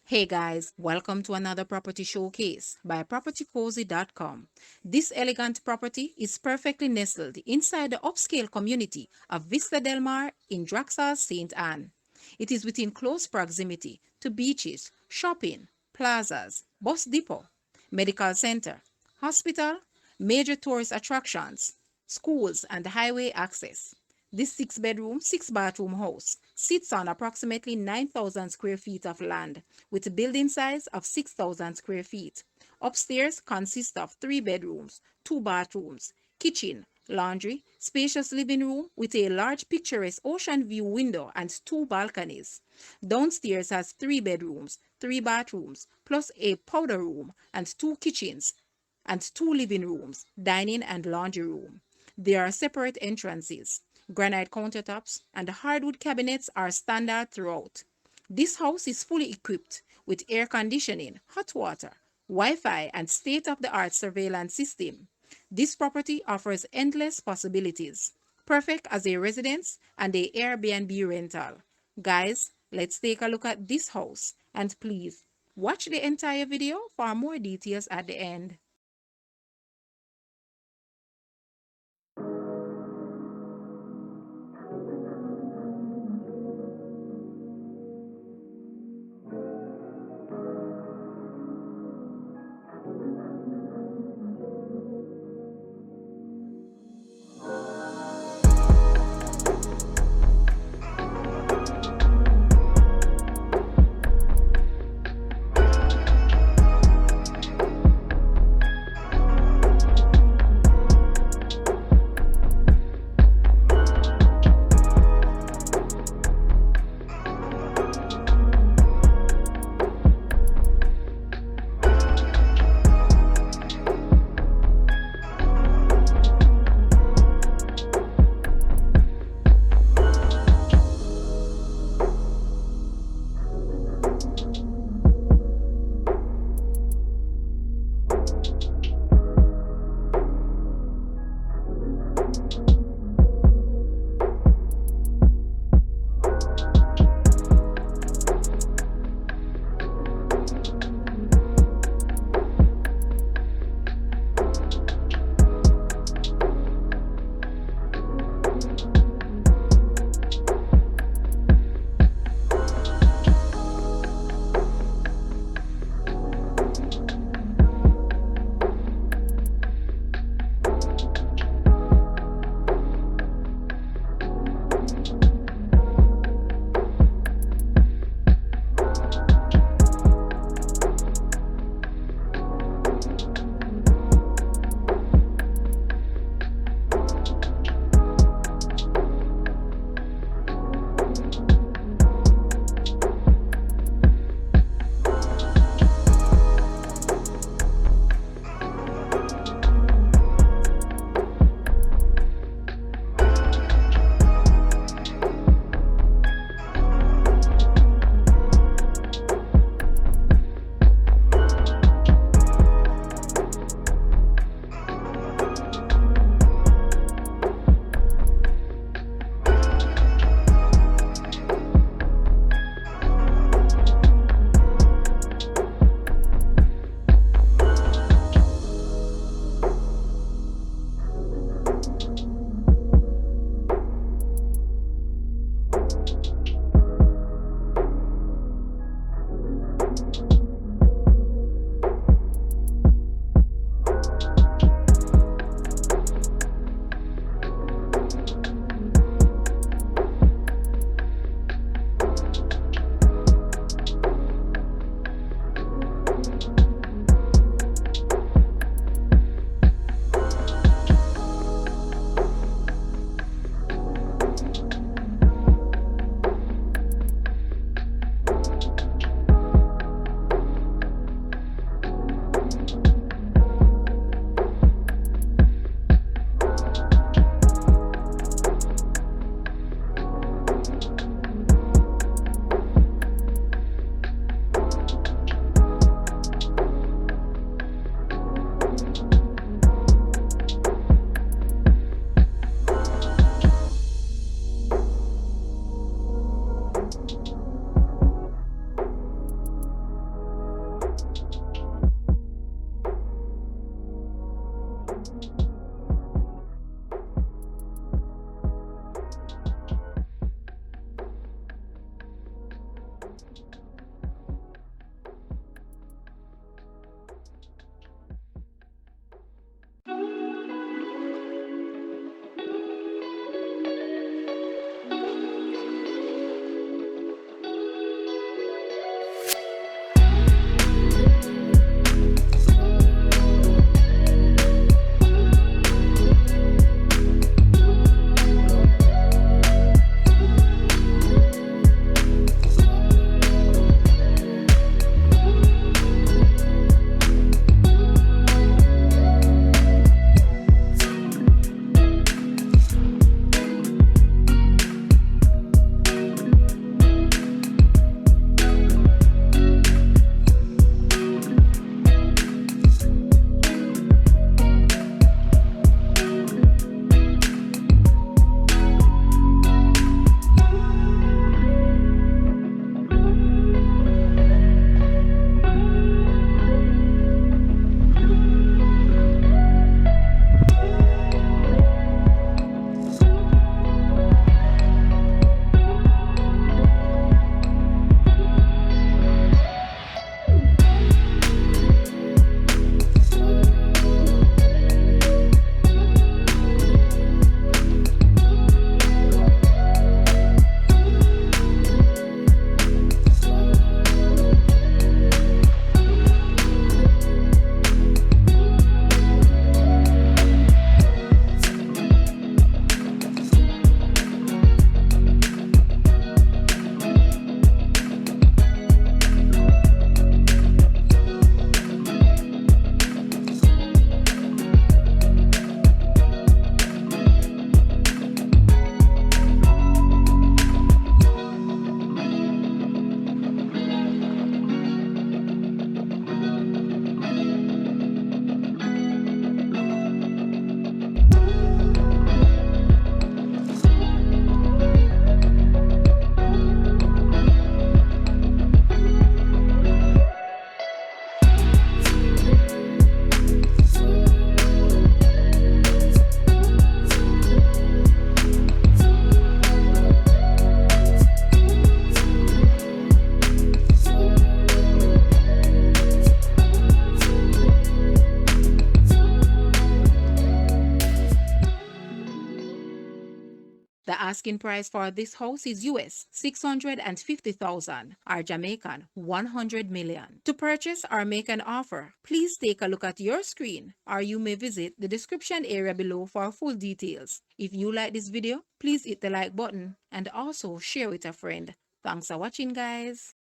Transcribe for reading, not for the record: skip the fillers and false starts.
Hey guys, welcome to another property showcase by propertycozy.com. This elegant property is perfectly nestled inside the upscale community of Vista Delmar in Draxhall, St. Anne. It is within close proximity to beaches, shopping, plazas, bus depot, medical center, hospital, major tourist attractions, schools, and highway access. This 6 bedroom, 6 bathroom house sits on approximately 9,000 square feet of land with a building size of 6,000 square feet. Upstairs consists of 3 bedrooms, 2 bathrooms, kitchen, laundry, spacious living room with a large picturesque ocean view window and 2 balconies. Downstairs has 3 bedrooms, 3 bathrooms, plus a powder room and 2 kitchens and 2 living rooms, dining and laundry room. There are separate entrances. Granite countertops and hardwood cabinets are standard throughout. This house is fully equipped with air conditioning, hot water, Wi-Fi, and state-of-the-art surveillance system. This property offers endless possibilities, perfect as a residence and a Airbnb rental. Guys, let's take a look at this house and please watch the entire video for more details at the end. asking price for this house is US 650,000 or Jamaican 100 million. To purchase or make an offer, please take a look at your screen or you may visit the description area below for full details. If you like this video, please hit the like button and also share with a friend. Thanks for watching, guys.